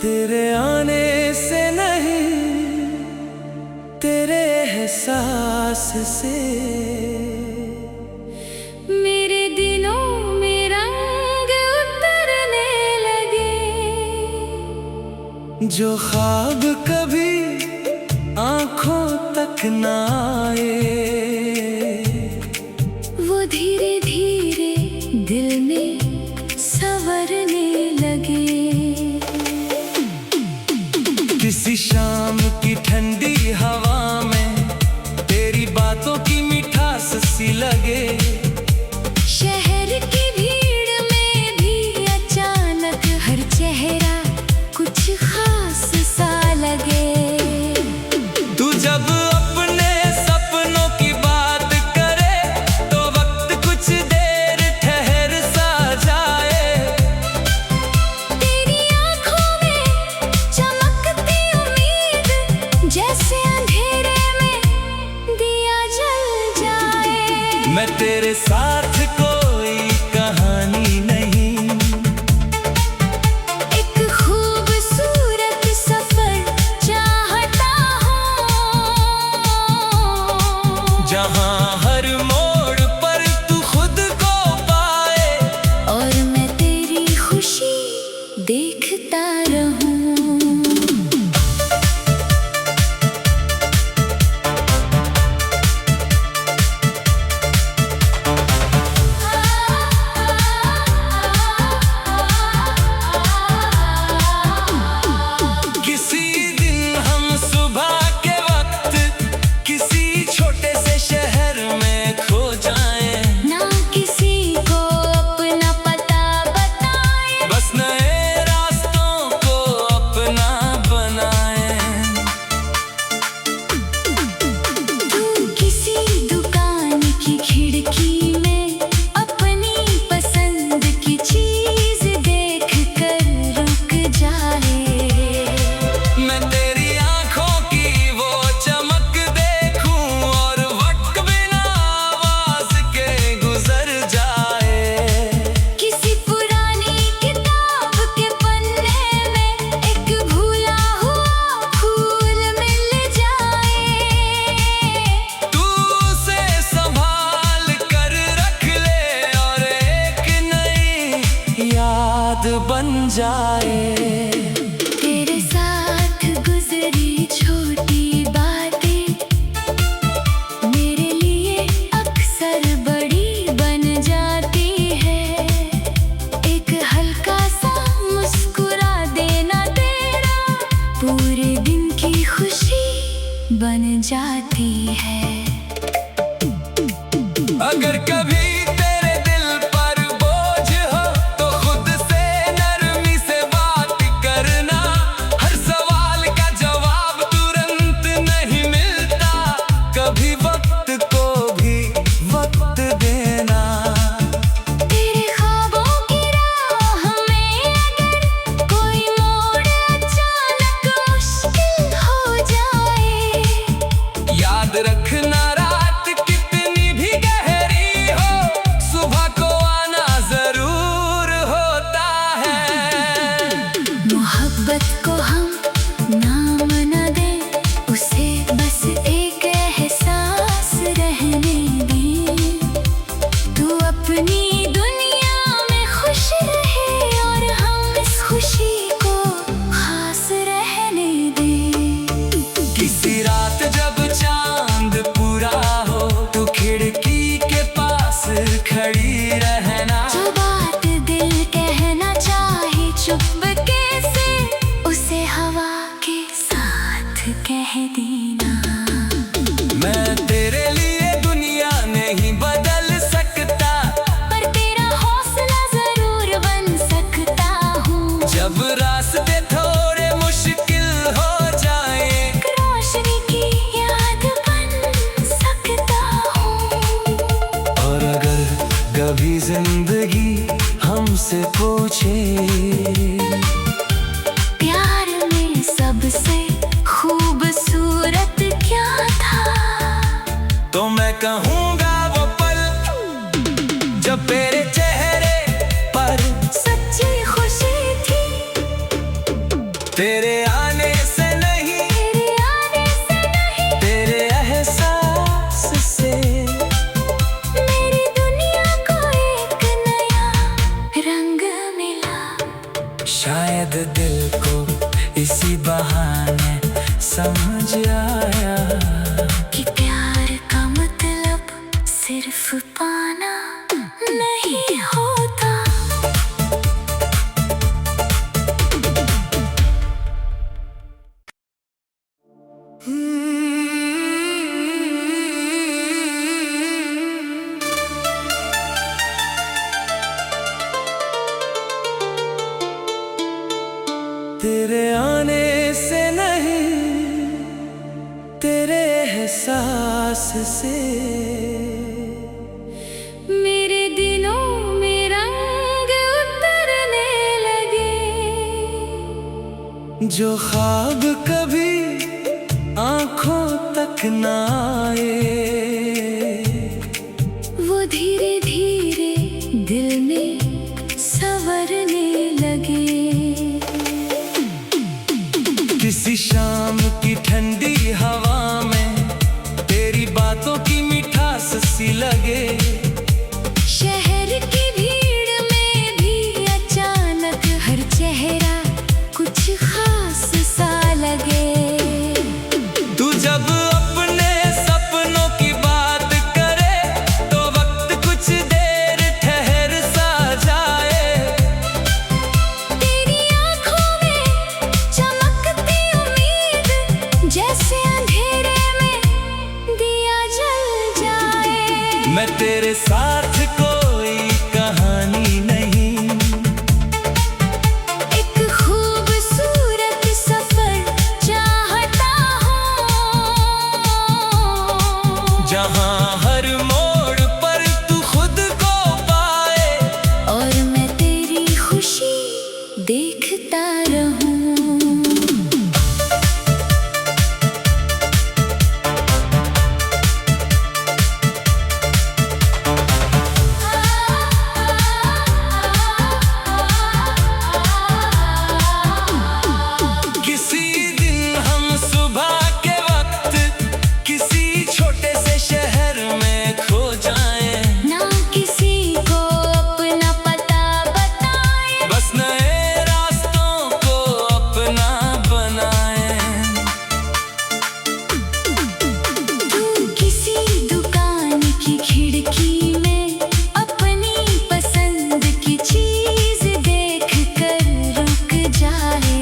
तेरे आने से नहीं, तेरे एहसास से मेरे दिलों में रंग उतरने लगे। जो ख्वाब कभी आंखों तक ना आए, वो धीरे धीरे दिल में संवरने लगे। किसी शाम की ठंडी हवा में तेरी बातों की मिठास सी लगे। शहर की भीड़ में भी अचानक हर चेहरा कुछ खास सा लगे। तू जब अपने सपनों की बात करे तो वक्त कुछ देर ठहर सा जाए। तेरी आंखों में चमकती उम्मीद, जैसे अंधेरे में दिया जल जाए। मैं तेरे साथ कोई कहानी नहीं, एक खूबसूरत सफर चाहता हूँ, जहाँ हर मोड़ पर तू खुद को पाए और मैं तेरी खुशी देखता रहूं। किसी दिन हम सुबह के वक्त किसी छोटे से शहर में खो जाएं। ना किसी को अपना पता बताए, बस नए रास्तों को अपना बनाएं। तू किसी दुकान की खिड़की में अपनी पसंद की चीज देख कर रुक जाए। मैं तेरी आंखों की वो चमक देखूं और वक्त बिना आवाज के गुजर जाए। किसी पुरानी किताब के पन्ने में एक भूला हुआ फूल मिल जाए। तू उसे संभाल कर रख ले और एक नई याद बन जाए। तेरे साथ गुजरी छोटी बातें मेरे लिए अक्सर बड़ी बन जाती है। एक हल्का सा मुस्कुरा देना तेरा पूरे दिन की खुशी बन जाती है। अगर कभी तेरे दिल पर बोझ हो तो खुद से नरमी से बात करना। हर सवाल का जवाब तुरंत नहीं मिलता, कभी वक्त को भी वक्त देना। तेरे ख्वाबों की राह में अगर कोई मोड़ अचानक मुश्किल हो जाए, याद रखना रात कितनी भी गहरी हो, सुबह को आना जरूर होता है। मोहब्बत को हम नाम न दें, उसे बस एक एहसास रहने दें। तू अपनी दुनिया में खुश रहे और हम इस खुशी को खास रहने दें। किसी रात जब चांद पूरा हो तो खिड़की के पास खड़ी रहना। जो बात दिल कहना चाहे चुपके से, उसे हवा के साथ कह देना। मैं तेरे लिए दुनिया नहीं बदल सकता, पर तेरा हौसला जरूर बन सकता हूँ। जब रास्ते थोड़े मुश्किल हो जाए, एक रोशनी की याद बन सकता हूँ। और अगर कभी जिंदगी हमसे पूछे प्यार में सबसे खूबसूरत कहूँगा वो पल जब तेरे चेहरे पर सच्ची खुशी थी। तेरे आने से नहीं, तेरे आने से नहीं, तेरे एहसास से मेरी दुनिया को एक नया रंग मिला। शायद दिल को इसी बहाने समझ आया कि प्यार का मतलब सिर्फ पाना नहीं होता। तेरे आने से नहीं, तेरे एहसास से मेरे दिनों में रंग उतरने लगे। जो ख्वाब कभी आंखों तक ना आए, वो धीरे धीरे दिल में संवरने लगे। किसी शाम की ठंडी हवा में तेरी बातों की मिठास सी लगे। शहर की भीड़ में भी अचानक हर चेहरा कुछ खास सा लगे। तू जब अपने सपनों की बात करे तो वक्त कुछ देर ठहर सा जाए। तेरी आंखों में चमकती उम्मीद, जैसे अंधेरे में दिया जल जाए। मैं तेरे साथ कोई कहानी नहीं, एक खूबसूरत सफर चाहता हूँ, जहाँ हर मोड़ पर तू खुद को पाए और मैं तेरी खुशी देखता रहूं। किसी दिन हम सुबह के वक्त किसी छोटे से शहर में खो जाएं, ना किसी को अपना पता बताए, बस नए रास्तों को अपना बनाएं। तू किसी दुकान की खिड़की में अपनी पसंद की चीज देख कर रुक जाए।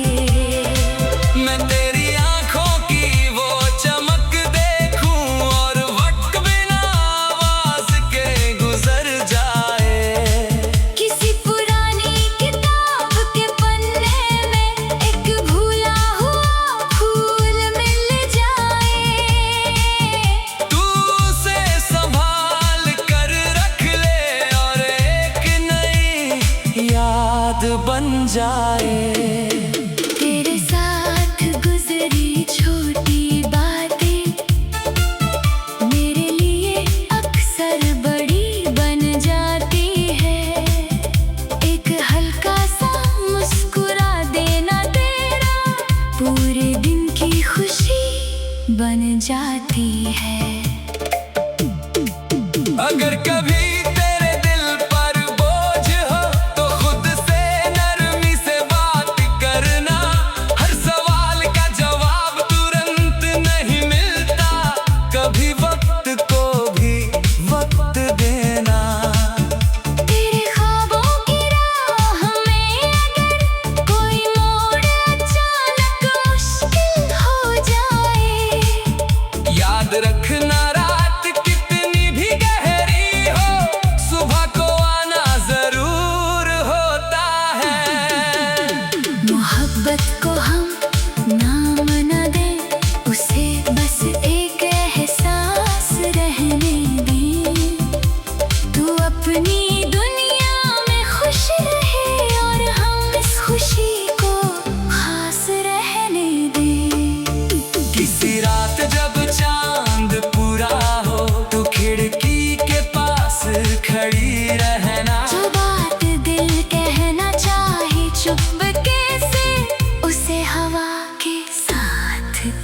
मैं तेरी आंखों की वो चमक देखूं और वक्त बिना आवाज के गुजर जाए। किसी पुरानी किताब के पन्ने में एक भूला हुआ फूल मिल जाए। तू उसे संभाल कर रख ले और एक नई याद बन जाए। तेरे साथ गुजरी छोटी बातें मेरे लिए अक्सर बड़ी बन जाती है। एक हल्का सा मुस्कुरा देना तेरा पूरे दिन की खुशी बन जाती है। अगर कभी तेरे दिल पर बोझ हो तो खुद से नरमी से बात करना। हर सवाल का जवाब तुरंत नहीं मिलता, कभी वक्त को भी वक्त देना। तेरे ख्वाबों की राह में अगर कोई मोड़ अचानक मुश्किल हो जाए, याद रखना रात कितनी भी गहरी हो,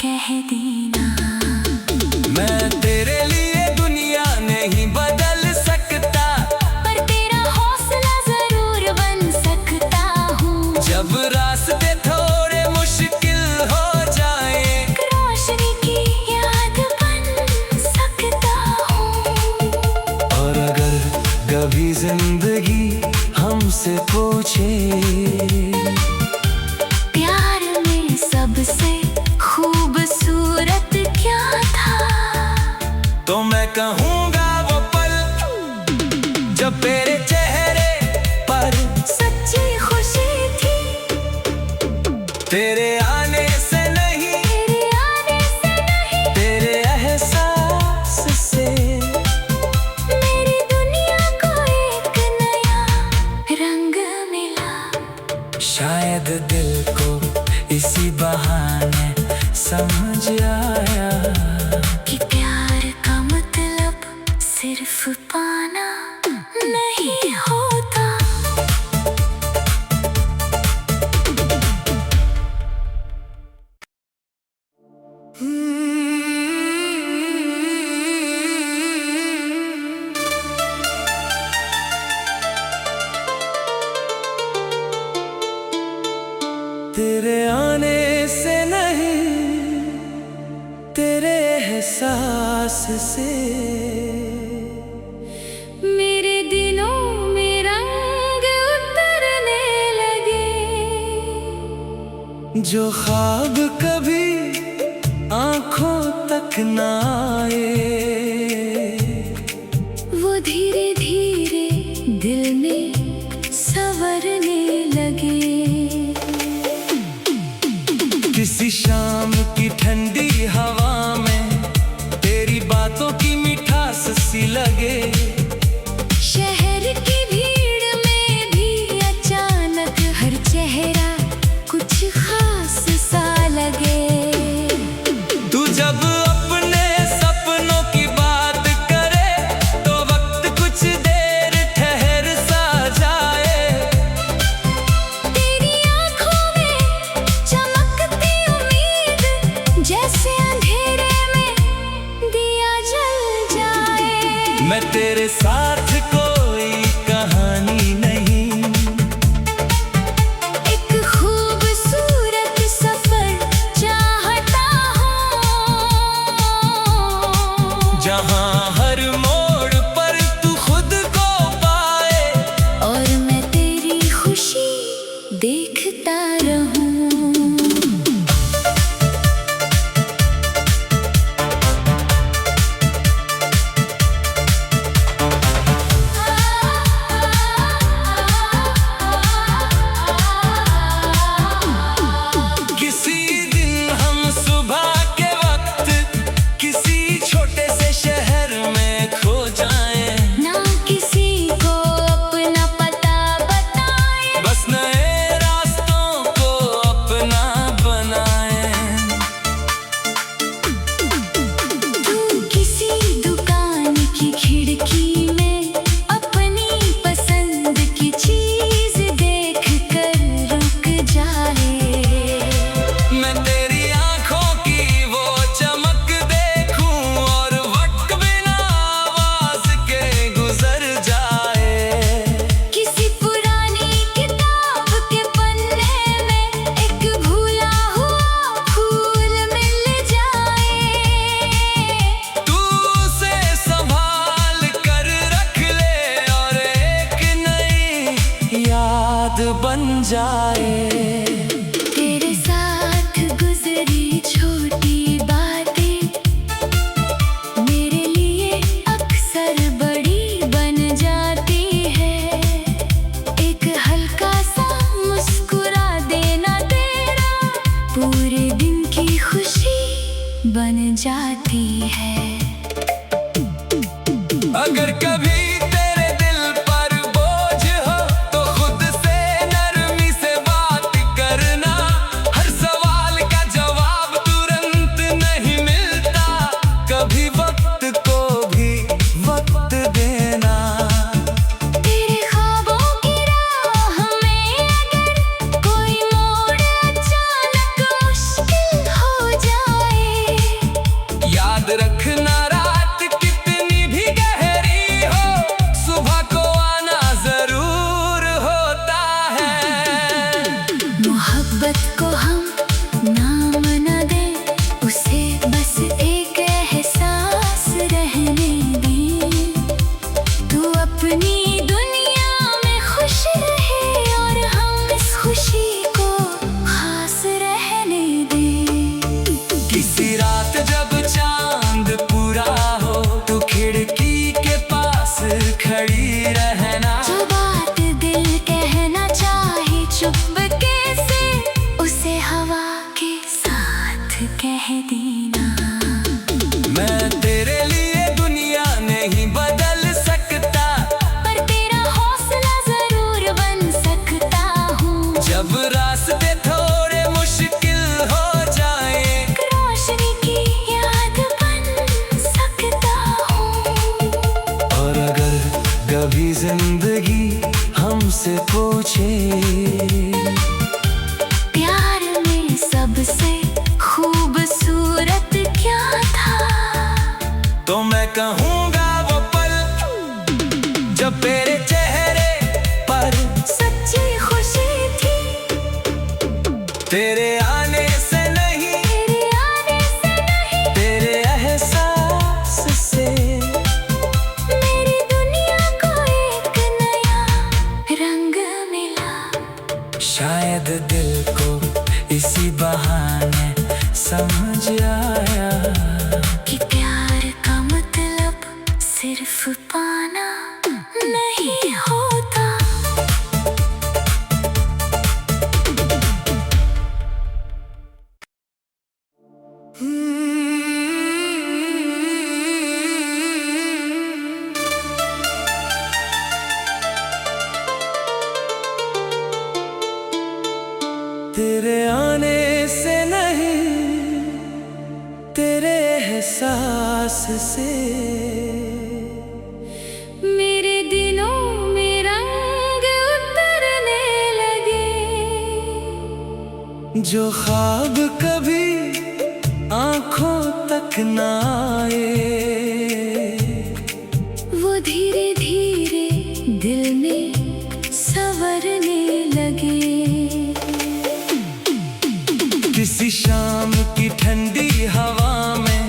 कह देना। मैं तेरे लिए दुनिया नहीं बदल सकता, पर तेरा हौसला जरूर बन सकता हूँ। जब रास्ते थोड़े मुश्किल हो जाए, एक रोशनी की याद बन सकता हूँ। और अगर कभी जिंदगी हमसे पूछे प्यार में सबसे खूबसूरत क्या था, तो मैं कहूँगा वो पल जब तेरे चेहरे पर सच्ची खुशी थी। तेरे आने से नहीं, तेरे आने से नहीं, तेरे एहसास से मेरी दुनिया को एक नया रंग मिला। शायद दिल को इसी बहाने समझ आया कि प्यार का मतलब सिर्फ पाना नहीं होता। तेरे आने से नहीं, तेरे एहसास से मेरे दिलों में रंग उतरने लगे। जो ख्वाब कभी आंखों तक ना आए, वो धीरे धीरे दिल में संवरने लगे। किसी शाम की ठंडी हवा में तेरी बातों की मिठास सी लगे। शहर की भीड़ में भी अचानक हर चेहरा कुछ खास सा लगे। तू जब अपने सपनों की बात करे, तो वक्त कुछ देर ठहर सा जाए। तेरी आंखों में चमकती उम्मीद, जैसे अंधेरे में दिया जल जाए। मैं तेरे साथ कोई कहानी नहीं, एक खूबसूरत सफर चाहता हूँ, जहाँ हर मोड़ पर तू खुद को पाए। और मैं तेरी खुशी देखता रहूं। किसी दिन हम सुबह के वक्त किसी छोटे से शहर में खो जाएं, ना किसी को अपना पता बताए, बस नए रास्तों को अपना बनाएं। तू किसी दुकान की खिड़की में अपनी पसंद की चीज देख कर रुक जाए। मैं तेरी आंखों की वो चमक देखूं, और वक्त बिना आवाज के गुजर जाए। किसी पुरानी किताब के पन्ने में एक भूला हुआ फूल मिल जाए। तू उसे संभाल कर रख ले, और एक नई याद बन जाए। तेरे साथ गुजरी छोटी बातें मेरे लिए अक्सर बड़ी बन जाती है। एक हल्का सा मुस्कुरा देना तेरा पूरे दिन की खुशी बन जाती है। अगर कभी तेरे दिल पर बोझ हो, तो खुद से नरमी से बात करना। हर सवाल का जवाब तुरंत नहीं मिलता, कभी वक्त को भी वक्त देना। तेरे ख्वाबों की राह में अगर कोई मोड़ अचानक मुश्किल हो जाए, देना। मैं तेरे लिए दुनिया नहीं बदल सकता, पर तेरा हौसला जरूर बन सकता हूँ। जब रास्ते थोड़े मुश्किल हो जाए, एक रोशनी की याद बन सकता हूँ। और अगर कभी जिंदगी हमसे पूछे प्यार में सबसे खूबसूरत क्या था, तो मैं कहूँगा वो पल जब तेरे चेहरे पर सच्ची खुशी थी। तेरे आने से नहीं, तेरे आने से नहीं, तेरे एहसास से मेरी दुनिया को एक नया रंग मिला। शायद दिल को इसी बहाने समझ आया कि प्यार का मतलब सिर्फ पाना नहीं होता। तेरे आने से नहीं, तेरे एहसास से मेरे दिनों में रंग उतरने लगे। जो ख्वाब कभी आंखों तक ना आए, वो धीरे धीरे दिल में संवरने लगे। किसी शाम की ठंडी हवा में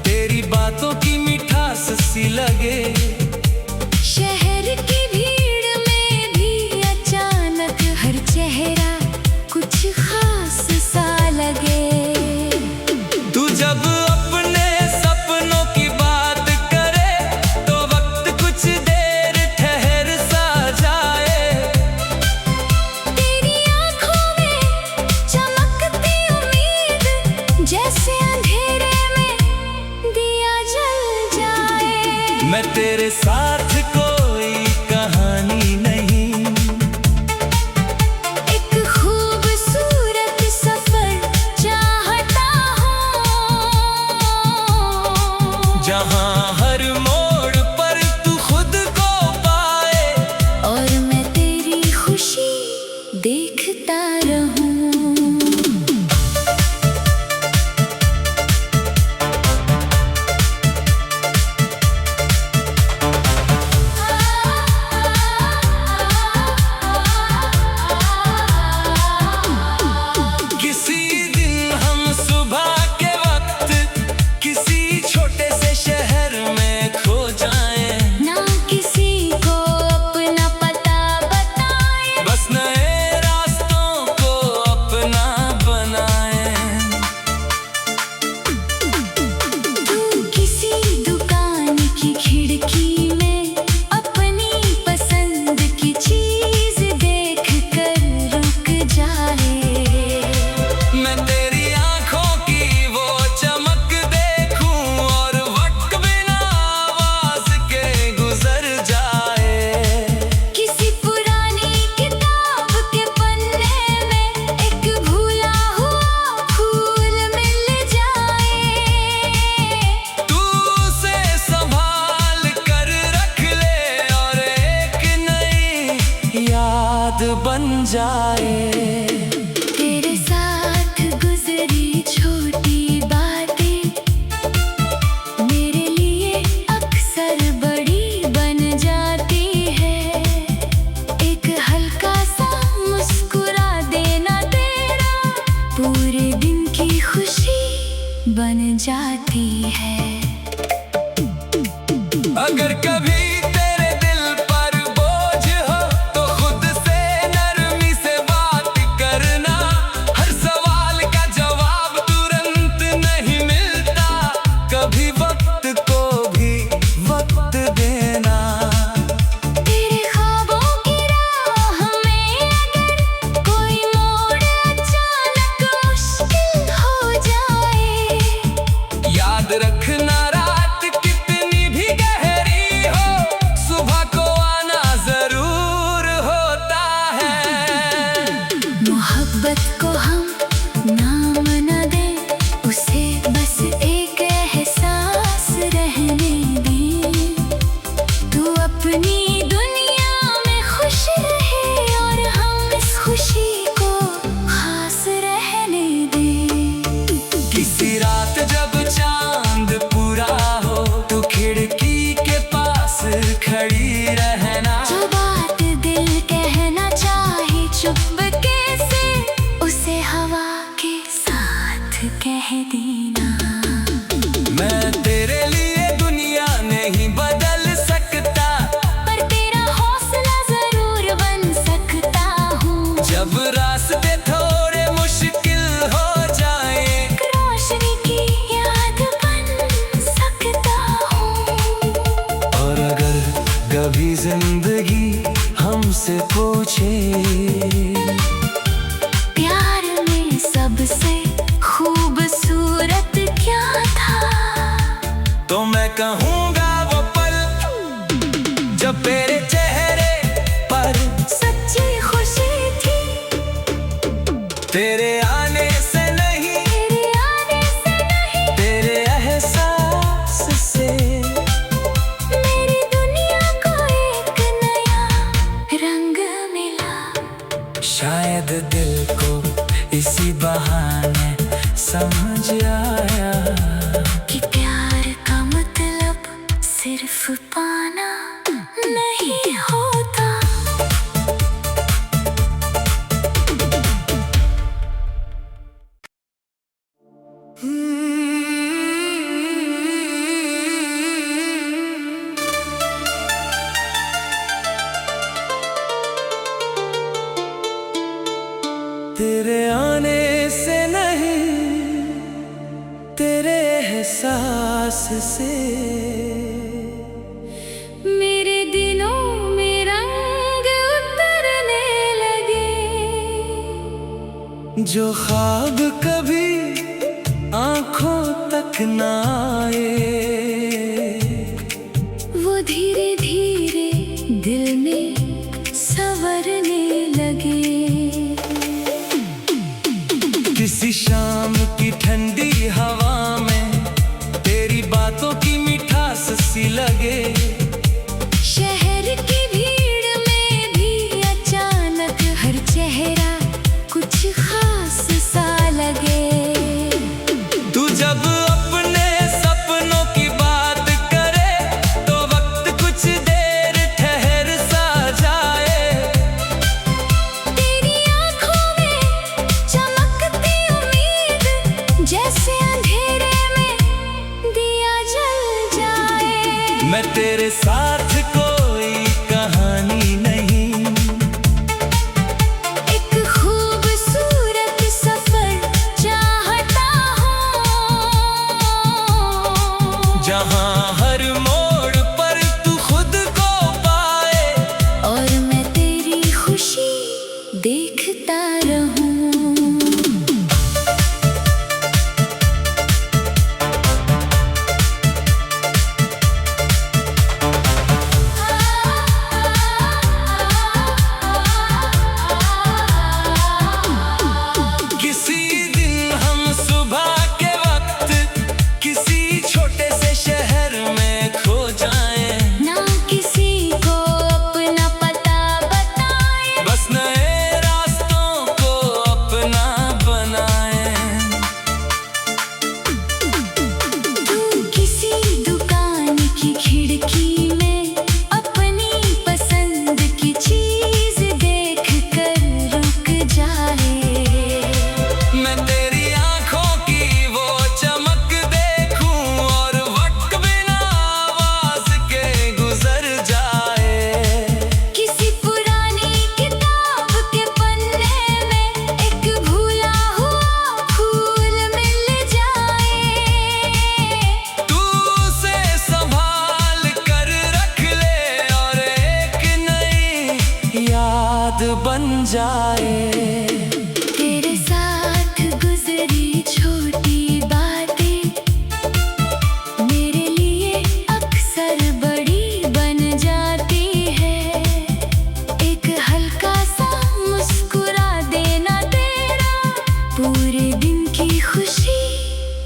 तेरी बातों की मिठास सी लगे। शहर की भीड़ में भी अचानक हर चेहरा कुछ खास सा लगे। तू जब अपने सपनों की बात करे, तो वक्त कुछ देर ठहर सा जाए। तेरी आंखों में चमकती उम्मीद, जैसे अंधेरे में दिया जल जाए। मैं तेरे साथ कोई कहानी नहीं, एक खूबसूरत सफर चाहता हूँ, जहाँ हर मोड़ पर तू खुद को पाए। और मैं तेरी खुशी देखता रहूं। किसी दिन हम सुबह के वक्त किसी छोटे से शहर में खो जाएं, ना किसी को अपना पता बताए, बस नए रास्तों को अपना बनाएं। तू किसी दुकान की खिड़की में अपनी पसंद की चीज देख कर रुक जाए। मैं तेरी आंखों की वो चमक देखूं, और वक्त बिना आवाज के गुजर जाए। किसी पुरानी किताब के पन्ने में एक भूला हुआ फूल मिल जाए। तू उसे संभाल कर रख ले, और एक नई याद बन जाए। तेरे साथ गुजरी छोटी बातें मेरे लिए अक्सर बड़ी बन जाती है। एक हल्का सा मुस्कुरा देना तेरा पूरे दिन की खुशी बन जाती है। अगर कभी तेरे दिल पर बोझ हो, तो खुद से नरमी से बात करना। हर सवाल का जवाब तुरंत नहीं मिलता, कभी वक्त को भी वक्त देना। तेरे ख्वाबों की राह में अगर कोई मोड़ अचानक मुश्किल हो जाए, याद रखना रात कितनी भी गहरी हो, सुबह को आना जरूर होता है। मोहब्बत को हम नाम न दे, उसे बस एक एहसास रहने दे। तू अपनी दुनिया में खुश रहे और हम इस खुशी को खास रहने दे। किसी रात जब चांद पूरा हो तो खिड़की के पास खड़ी रहना। जो बात दिल कहना चाहे चुपके से, उसे हवा के साथ कह देना। मैं तेरे लिए दुनिया नहीं बदल सकता, पर तेरा हौसला जरूर बन सकता हूँ। जब रास्ते थोड़े मुश्किल हो जाए, एक रोशनी की याद बन सकता हूँ। और अगर कभी जिंदगी हमसे पूछे प्यार में सबसे खूबसूरत क्या था, तो मैं कहूँगा वो पल जब तेरे चेहरे पर सच्ची खुशी थी। तेरे आने से नहीं, तेरे आने से नहीं, तेरे एहसास से मेरी दुनिया को एक नया रंग मिला। शायद दिल को इसी बहाने समझ आया कि प्यार का मतलब सिर्फ पाना नहीं होता। तेरे आने से नहीं, तेरे एहसास से मेरे दिनों में रंग उतरने लगे। जो ख्वाब कभी आंखों तक ना आए, वो धीरे धीरे दिल में संवरने लगे। किसी शाम की ठंडी हवा में तेरी बातों की मिठास सी लगे। शहर की भीड़ में भी अचानक हर चेहरा कुछ खास सा लगे। तू जब अपने सपनों की बात करे तो वक्त कुछ देर ठहर सा जाए। तेरी आंखों में चमकती उम्मीद, जैसे अंधेरे में दिया जल जाए। मैं तेरे साथ कोई कहानी नहीं, एक खूबसूरत सफर चाहता हूँ, जहाँ हर मोड़ पर तू खुद को पाए और मैं तेरी खुशी देखता रहूं। किसी दिन हम सुबह के वक्त किसी छोटे से शहर में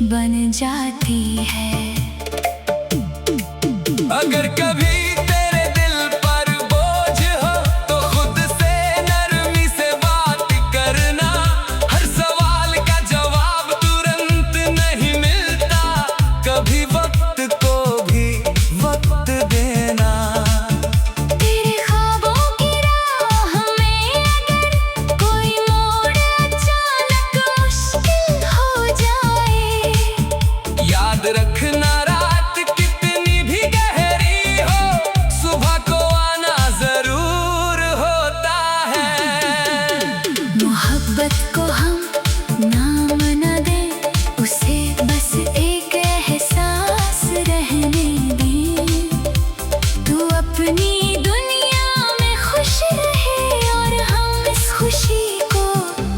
बन जाती है। अगर कभी तेरे दिल पर बोझ हो तो खुद से नरमी से बात करना। हर सवाल का जवाब तुरंत नहीं मिलता, कभी वक्त को भी वक्त देना। तेरे ख्वाबों की राह में अगर कोई मोड़ अचानक मुश्किल हो जाए, याद रखना रात कितनी भी गहरी हो, सुबह को आना जरूर होता है। मोहब्बत को हम नाम न दें, उसे बस एक एहसास रहने दें। तू अपनी दुनिया में खुश रहे और हम इस खुशी को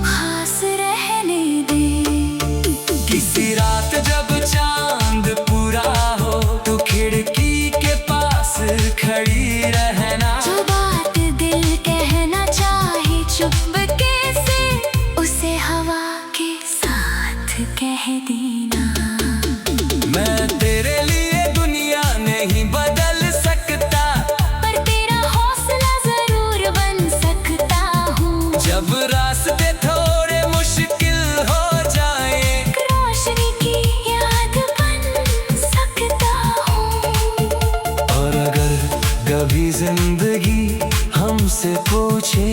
खास रहने दें। किसी रात जब चांद पूरा हो तो खिड़की के पास खड़ी रहना। जो बात दिल कहना चाहे चुपके से, उसे हवा के साथ कह देना। मैं तेरे लिए दुनिया नहीं बदल सकता, पर तेरा हौसला जरूर बन सकता हूँ। जब रास्ते थोड़े मुश्किल हो जाए, एक रोशनी की याद बन सकता हूँ। और अगर कभी जिंदगी हमसे पूछे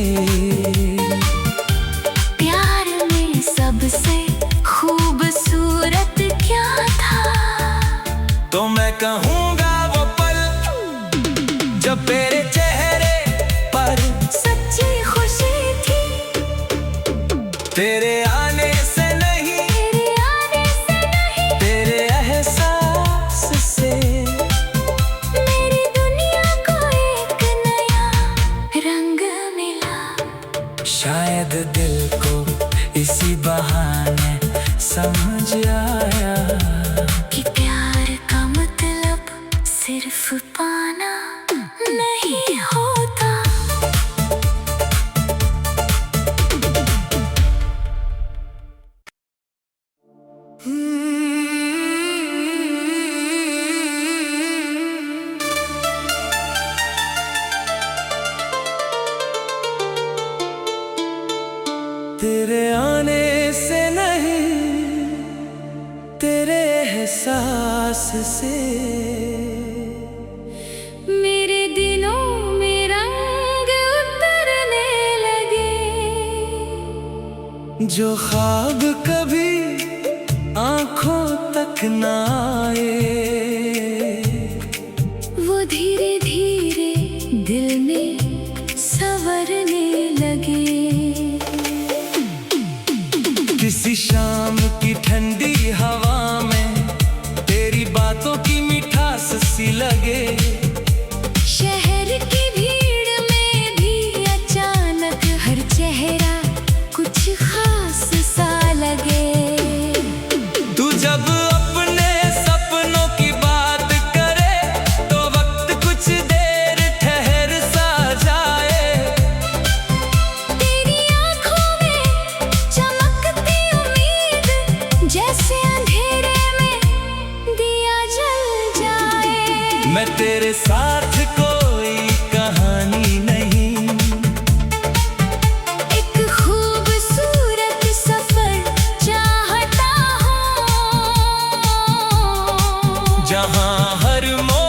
प्यार में सबसे खूबसूरत क्या था, तो मैं कहूँगा वो पल जब तेरे चेहरे पर सच्ची खुशी थी। तेरे आने से नहीं, तेरे आने से नहीं, तेरे एहसास से मेरी दुनिया को एक नया रंग मिला। शायद दिल को इसी बहाने समझ आया कि प्यार का मतलब सिर्फ पाना नहीं होता। तेरे आने से नहीं, तेरे एहसास से मेरे दिनों में रंग उतरने लगे। जो ख्वाब कभी आंखों तक ना आए, वो धीरे धीरे दिल में संवरने लगे। किसी शाम की ठंडी हवा में तेरी बातों की मिठास सी लगे। शहर की भीड़ में भी अचानक हर चेहरा कुछ खास सा लगे। तू जब अपने सपनों की बात करे तो वक्त कुछ देर ठहर सा जाए। तेरी आंखों में चमकती उम्मीद, जैसे अंधेरे में दिया जल जाए। मैं तेरे साथ कोई कहानी नहीं, एक खूबसूरत सफर चाहता हूँ, जहाँ हर मोड़